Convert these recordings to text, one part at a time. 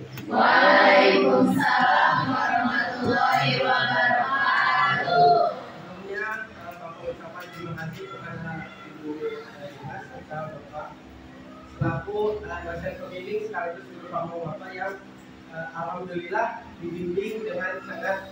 Waalaikumsalam warahmatullahi wabarakatuh. Sebelumnya Bapak ucapkan terima kasih kepada Ibu Dinas serta Bapak selaku dosen pembimbing sekaligus guru pamong Bapak yang alhamdulillah dibimbing dengan sangat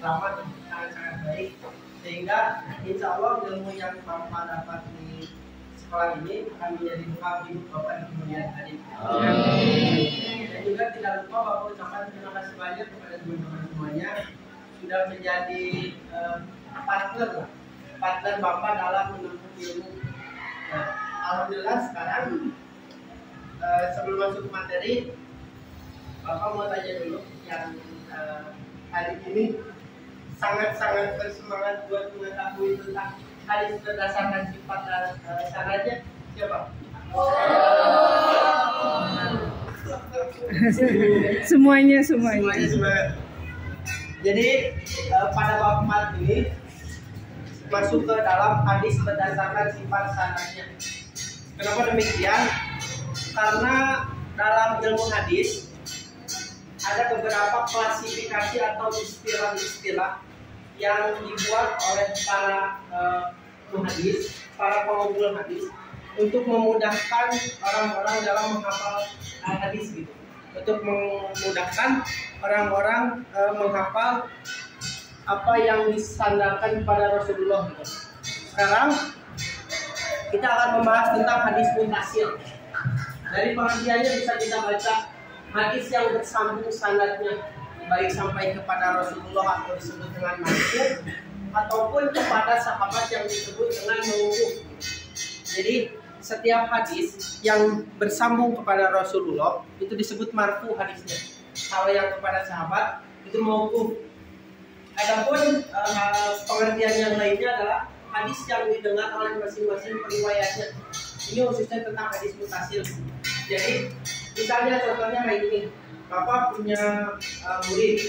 ramah, sangat baik, sehingga insya Allah ilmu yang Bapak dapat di sekolah ini akan menjadi bekal hidup Bapak di kemudian hari. Dan juga tidak lupa Bapak ucapkan terima kasih banyak kepada teman-teman semuanya sudah menjadi partner Bapak dalam menempuh ilmu. Alhamdulillah sekarang sebelum masuk ke materi, Bapak mau tanya dulu yang hari ini sangat-sangat bersemangat buat mengetahui tentang hadis berdasarkan sifat dan syaratnya siapa? Semuanya. Jadi pada bab ini masuk ke dalam hadis berdasarkan sifat syaratnya. Kenapa demikian? Karena dalam ilmu hadis ada beberapa klasifikasi atau istilah-istilah yang dibuat oleh para muhadis, para pengumpul hadis untuk memudahkan orang-orang dalam menghafal hadis gitu. Untuk memudahkan orang-orang menghafal apa yang disandarkan kepada Rasulullah gitu. Sekarang kita akan membahas tentang hadis muntasil. Dari pengertiannya bisa kita baca hadis yang bersambung sanadnya, baik sampai kepada Rasulullah atau disebut dengan marfu, ataupun kepada sahabat yang disebut dengan mauquf. Jadi setiap hadis yang bersambung kepada Rasulullah itu disebut marfu hadisnya. Kalau yang kepada sahabat itu mauquf. Adapun pengertian yang lainnya adalah hadis yang didengar oleh masing-masing periwayatnya. Ini khususnya tentang hadis mutasil. Jadi misalnya contohnya kayak gini, Bapak punya murid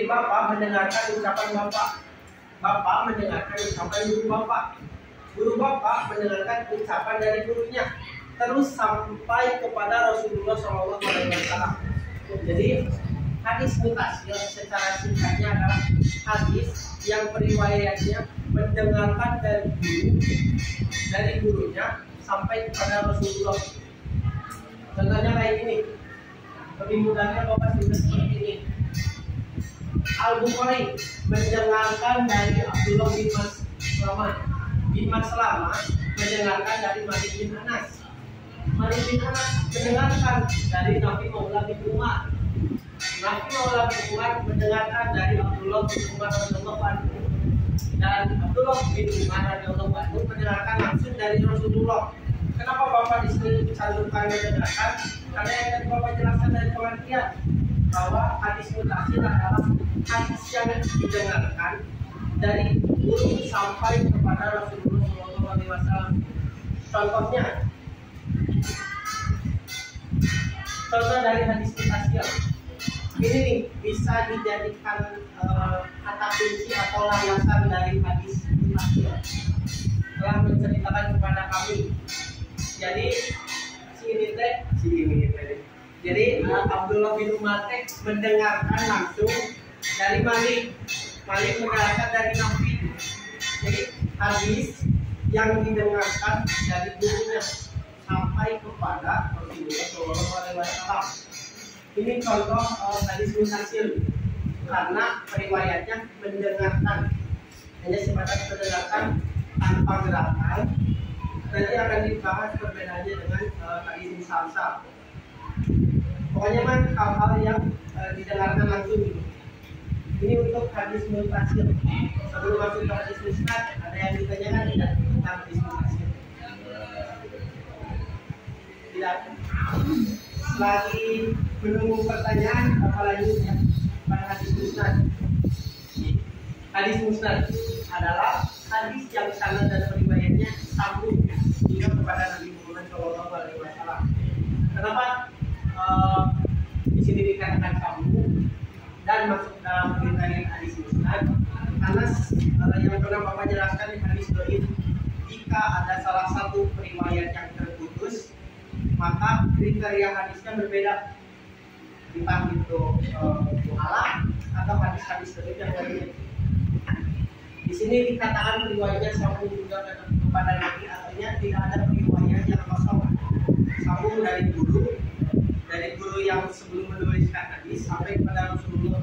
Bapak mendengarkan ucapan Bapak mendengarkan ucapan guru Bapak mendengarkan ucapan dari gurunya, terus sampai kepada Rasulullah SAW. Jadi hadis mutasil secara singkatnya adalah hadis yang periwayatnya mendengarkan dari gurunya sampai kepada Rasulullah. Contohnya kayak gini, lebih mudahnya Bapak sudah seperti ini. Al-Bukhari mendengarkan dari Abdullah bin Maslamah mendengarkan dari Malik bin Anas. Malik bin Anas mendengarkan dari Nabi Maula bin Umar. Nabi Maula bin Umar mendengarkan dari Abdullah bin Umar radhiyallahu anhu. Dan Abdullah bin Umar radhiyallahu anhu mendengarkan langsung dari Rasulullah. Kenapa Bapak di sini cantumkan mendengarkan? Karena yang tadi Bapak jelaskan dari pengertian bahwa hadis mutasil adalah hadis yang didengarkan dari guru sampai kepada Rasulullah SAW. Contohnya, contoh dari hadis mutasil ini nih, bisa dijadikan kata kunci atau landasan dari hadis mutasil. Telah menceritakan kepada kami. Jadi Jadi Abdullah bin Umar mendengarkan langsung dari Malik mendengarkan dari Nabi. Jadi hadis yang didengarkan dari gurunya sampai kepada Rasulullah SAW. Ini contoh hadis mutasil karena periwayatnya mendengarkan, hanya sebatas mendengarkan tanpa gerakan. Nanti akan dibahas perbedaannya dengan hadis musalsal. Pokoknya kan hal-hal yang didengarkan langsung gitu. Ini untuk hadis mutasil. Sebelum masuk ke hadis musnad, ada yang ditanyakan tidak tentang hadis mutasil? Tidak. Lagi menunggu pertanyaan, apa lanjutnya pada hadis musnad? Hadis musnad adalah hadis yang sanad dan periwayatnya sambung hingga kepada Nabi Muhammad SAW. Kenapa di sini dikatakan sambung dan masuk dalam kriteria hadis musnad? Karena yang pernah Bapak jelaskan di hadis dhaif, jika ada salah satu periwayat yang terputus, maka kriteria hadisnya berbeda. entah itu mu'alaf atau hadis-hadis yang lainnya. Di sini dikatakan riwayatnya sambung juga kepada Nabi, artinya tidak ada riwayat yang kosong. Sambung dari guru yang sebelum menuliskan hadis sampai kepada Rasulullah.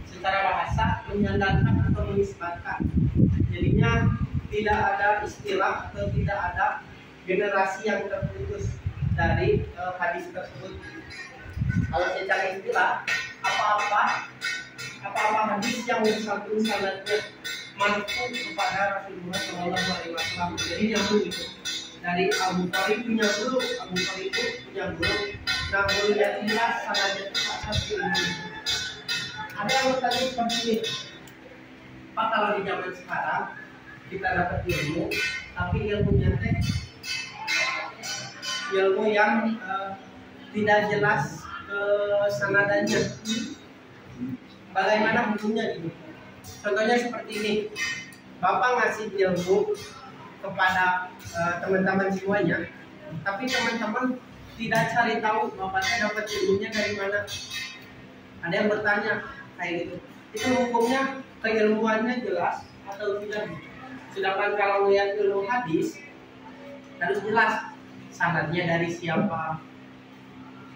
Secara bahasa menyandarkan atau menisbatkan. Jadinya tidak ada istilah atau tidak ada generasi yang terputus dari hadis tersebut. Kalau secara istilah, apa-apa hadis yang bersambung sanadnya marfu kepada Rasulullah Shallallahu Alaihi Wasallam, jadi nyambung itu dari Abu Thalib punya guru, Abu Thalib punya guru, nah gurunya jelas sanadnya satu ini. Ada yang bertanya seperti ini, Pak, kalau di zaman sekarang kita dapat ilmu, tapi ilmunya ilmu yang tidak jelas sanadannya, bagaimana hukumnya gitu? Contohnya seperti ini, Bapak ngasih ilmu kepada teman-teman semuanya, tapi teman-teman tidak cari tahu Bapaknya dapat ilmunya dari mana. Ada yang bertanya kayak gitu, itu hukumnya keilmuannya jelas atau tidak? Sedangkan kalau melihat ilmu hadis harus jelas sanadnya dari siapa,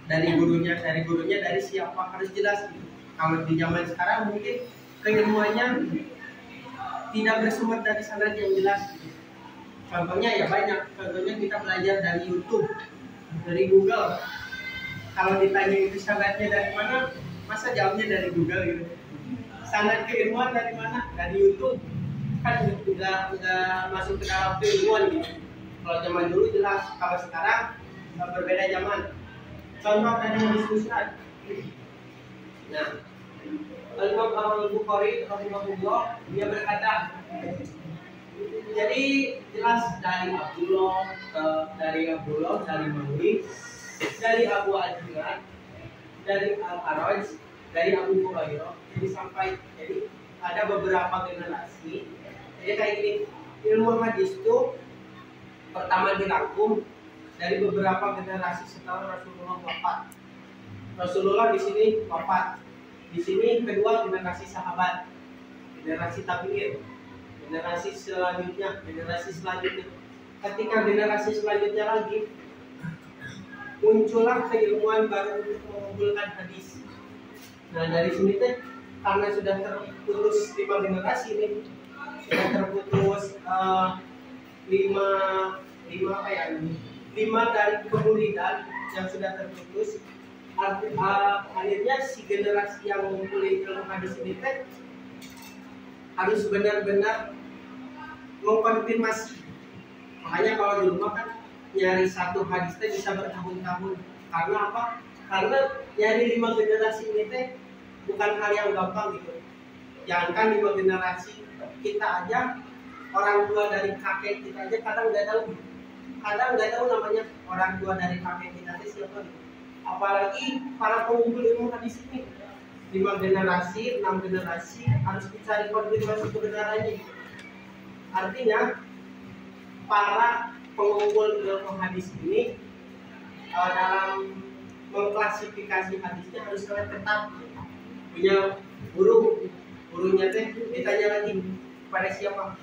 dari gurunya dari siapa, harus jelas gitu. Kalau di zaman sekarang mungkin keilmuannya tidak bersumber dari sanad yang jelas gitu. Contohnya ya banyak, contohnya kita belajar dari YouTube, dari Google. Kalau ditanya itu sanadnya dari mana, masa jawabnya dari Google gitu. Sanad keilmuan dari mana? Dari YouTube. Kan nggak masuk ke dalam keilmuan gitu. Kalau zaman dulu jelas, kalau sekarang berbeda zaman. Contoh dari hadis musnad. Nah, Al-Imam Al-Bukhari rahimahullah dia berkata, jadi jelas dari Abdullah, dari Mauli, dari Abu Adhiran, dari Al-Araj, dari Abu Hurairah. Jadi ada beberapa generasi. Jadi kayak gini, ilmu hadis itu pertama dirangkum dari beberapa generasi setelah Rasulullah wafat. Rasulullah di sini wafat. Di sini kedua generasi sahabat, generasi tabi'in, generasi selanjutnya. Ketika generasi selanjutnya lagi, muncullah keilmuan baru untuk mengumpulkan hadis. Nah dari sini teh karena sudah terputus 5 generasi ini, sudah terputus 5 dari kemuridan yang sudah terputus. Akhirnya si generasi yang mengumpulkan ilmu hadis ini teh harus benar-benar mengkonfirmasi. Makanya kalau di rumah kan nyari satu hadis teh bisa bertahun-tahun. Karena apa? Karena nyari 5 generasi ini teh bukan hal yang gampang gitu. Jangankan 5 generasi, kita aja orang tua dari kakek kita aja kadang nggak tahu namanya orang tua dari kakek kita itu siapa gitu. Apalagi para pengumpul ilmu hadis ini 5 generasi, 6 generasi harus dicari konfirmasi kebenarannya gitu. Artinya para pengumpul ilmu hadis ini dalam mengklasifikasi hadisnya harus sangat ketat. Punya gurunya teh ditanya lagi kepada siapa?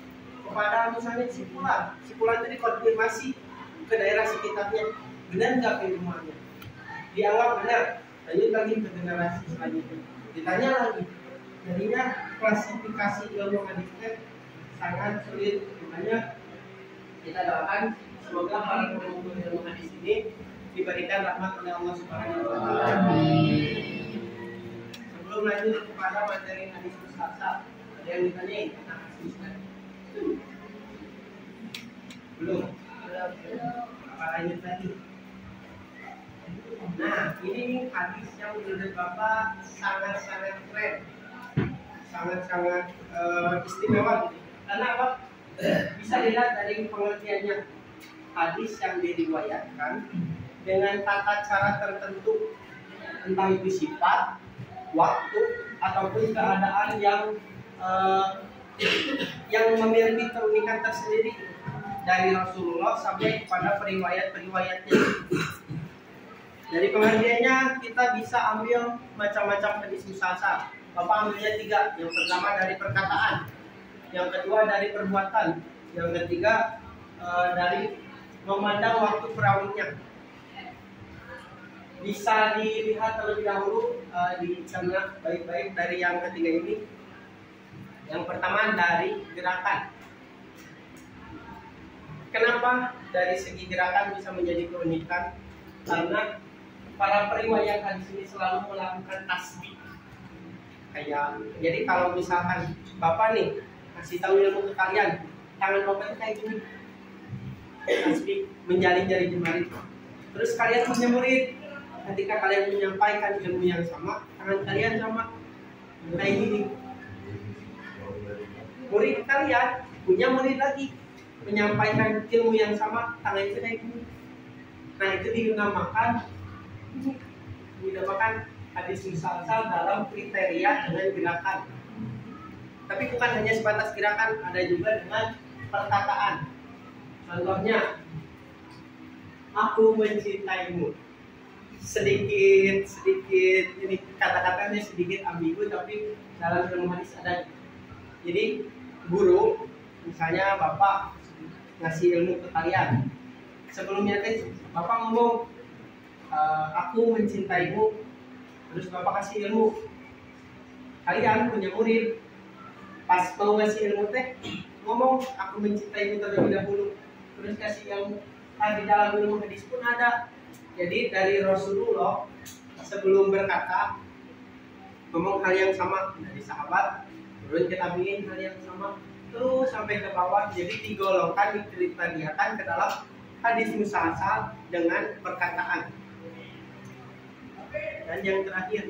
Kepada misalnya si Fulan itu dikonfirmasi ke daerah sekitarnya, benar nggak keilmuannya? Dianggap benar, lanjut lagi ke generasi selanjutnya, ditanya lagi. Jadinya klasifikasi ilmu hadisnya sangat sulit. Makanya kita doakan semoga para pengumpul ilmu hadis ini diberikan rahmat oleh Allah Subhanahu wa Ta'ala. Sebelum lanjut kepada materi hadis mustasab, ada yang ditanyain tentang hadis mustasab? Belum. Apa lanjut lagi? Nah, ini hadis yang menurut Bapak sangat-sangat keren, sangat-sangat istimewa gitu. Karena apa? Bisa dilihat dari pengertiannya. Hadis yang diriwayatkan dengan tata cara tertentu, entah itu sifat, waktu, ataupun keadaan yang memiliki keunikan tersendiri dari Rasulullah sampai kepada periwayat-periwayatnya. Dari pengertiannya kita bisa ambil macam-macam hadis musalsal. Bapak ambilnya 3. Yang pertama dari perkataan, yang kedua dari perbuatan, yang ketiga dari memandang waktu perawinya. Bisa dilihat terlebih dahulu, dicerna baik-baik dari yang ketiga ini. Yang pertama dari gerakan. Kenapa dari segi gerakan bisa menjadi keunikan? Karena para periwayat hadis ini selalu melakukan tasbih. Jadi kalau misalkan Bapak nih kasih tahu ilmu ke kalian, tangan Bapak itu kayak gini, tasbih, menjalin jari jemari. Terus kalian punya murid, ketika kalian menyampaikan ilmu yang sama, tangan kalian sama kayak gini. Murid kalian punya murid lagi, menyampaikan ilmu yang sama, tangannya kayak gini. Nah, itu dinamakan hadis musalsal dalam kriteria dengan gerakan. Tapi bukan hanya sebatas gerakan, ada juga dengan perkataan. Contohnya, aku mencintaimu. Sedikit ini kata-katanya sedikit ambigu, tapi dalam ilmu hadis ada. Jadi guru, misalnya Bapak ngasih ilmu ke kalian, sebelumnya Bapak ngomong aku mencintaimu, terus Bapak kasih ilmu. Kalian punya murid, pas mau ngasih ilmu ngomong aku mencintaimu terlebih dahulu, terus kasih ilmu. Di dalam ilmu hadis pun ada. Jadi dari Rasulullah sebelum berkata ngomong hal yang sama dari sahabat, turun ke tabiin hal yang sama, terus sampai ke bawah. Jadi digolongkan, dikriteриakan ke dalam hadis musalsal dengan perkataan. Dan yang terakhir,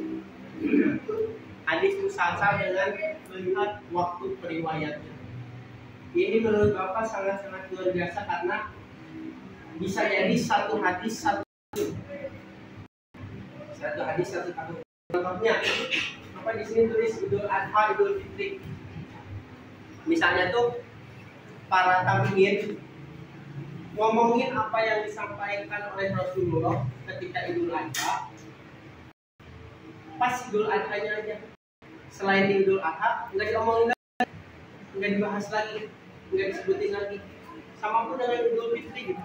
hadis musalsal dengan melihat waktu periwayatnya. Ini menurut Bapak sangat-sangat luar biasa karena bisa jadi satu hadis satu tahun. Contohnya, apa di sini tulis Idul Adha, Idul Fitri. Misalnya tuh para tabiin ngomongin apa yang disampaikan oleh Rasulullah ketika Idul Adha. Pas Idul Adha-nya aja. Selain di Idul Adha nggak diomongin lagi, nggak dibahas lagi, nggak disebutin lagi. Sama pun dengan Idul Fitri gitu.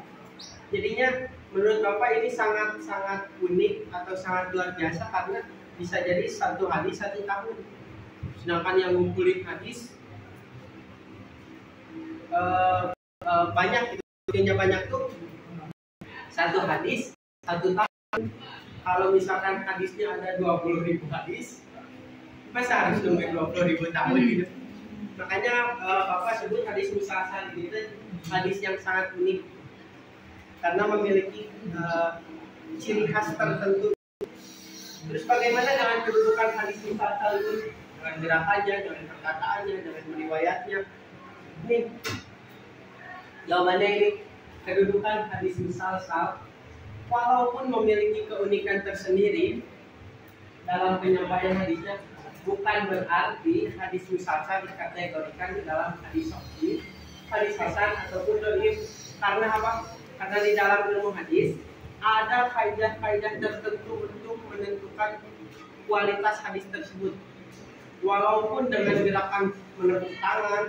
Jadinya menurut Bapak ini sangat-sangat unik atau sangat luar biasa karena bisa jadi satu hadis satu tahun. Sedangkan yang ngumpulin hadis banyak, itu banyak tuh satu hadis satu tahun. Kalau misalkan hadisnya ada 20.000 hadis, masa harus nunggu 20.000 tahun gitu. Makanya Bapak sebut hadis musalsal ini hadis yang sangat unik karena memiliki ciri khas tertentu. Terus bagaimana dengan kedudukan hadis musalsal ini? Dengan gerakannya, dengan perkataannya, dengan riwayatnya. Nih, jawabannya ini kedudukan hadis musalsal walaupun memiliki keunikan tersendiri dalam penyampaian hadisnya, bukan berarti hadis musalsal dikategorikan di dalam hadis sahih, hadis hasan ataupun dhaif. Karena apa? Karena di dalam ilmu hadis ada kaidah-kaidah tertentu untuk menentukan kualitas hadis tersebut. Walaupun dengan gerakan menepuk tangan,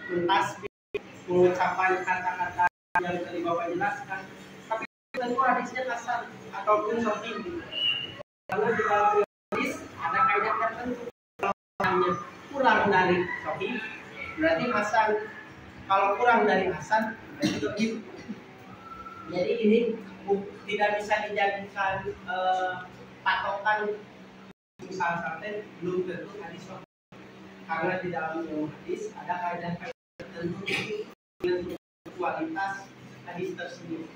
mentasbih, mengucapkan kata-kata yang tadi Bapak jelaskan, tapi tentu hadisnya hasan ataupun sahih. Karena di dalam hadis ada kaidah tertentu. Kalau kurang dari sahih berarti hasan, kalau kurang dari hasan berarti dhaif. Jadi ini tidak bisa dijadikan patokan musalsal, belum tentu hadis sahih. Karena di dalam ilmu hadis ada kaidah-kaidah tertentu untuk kualitas hadis tersebut.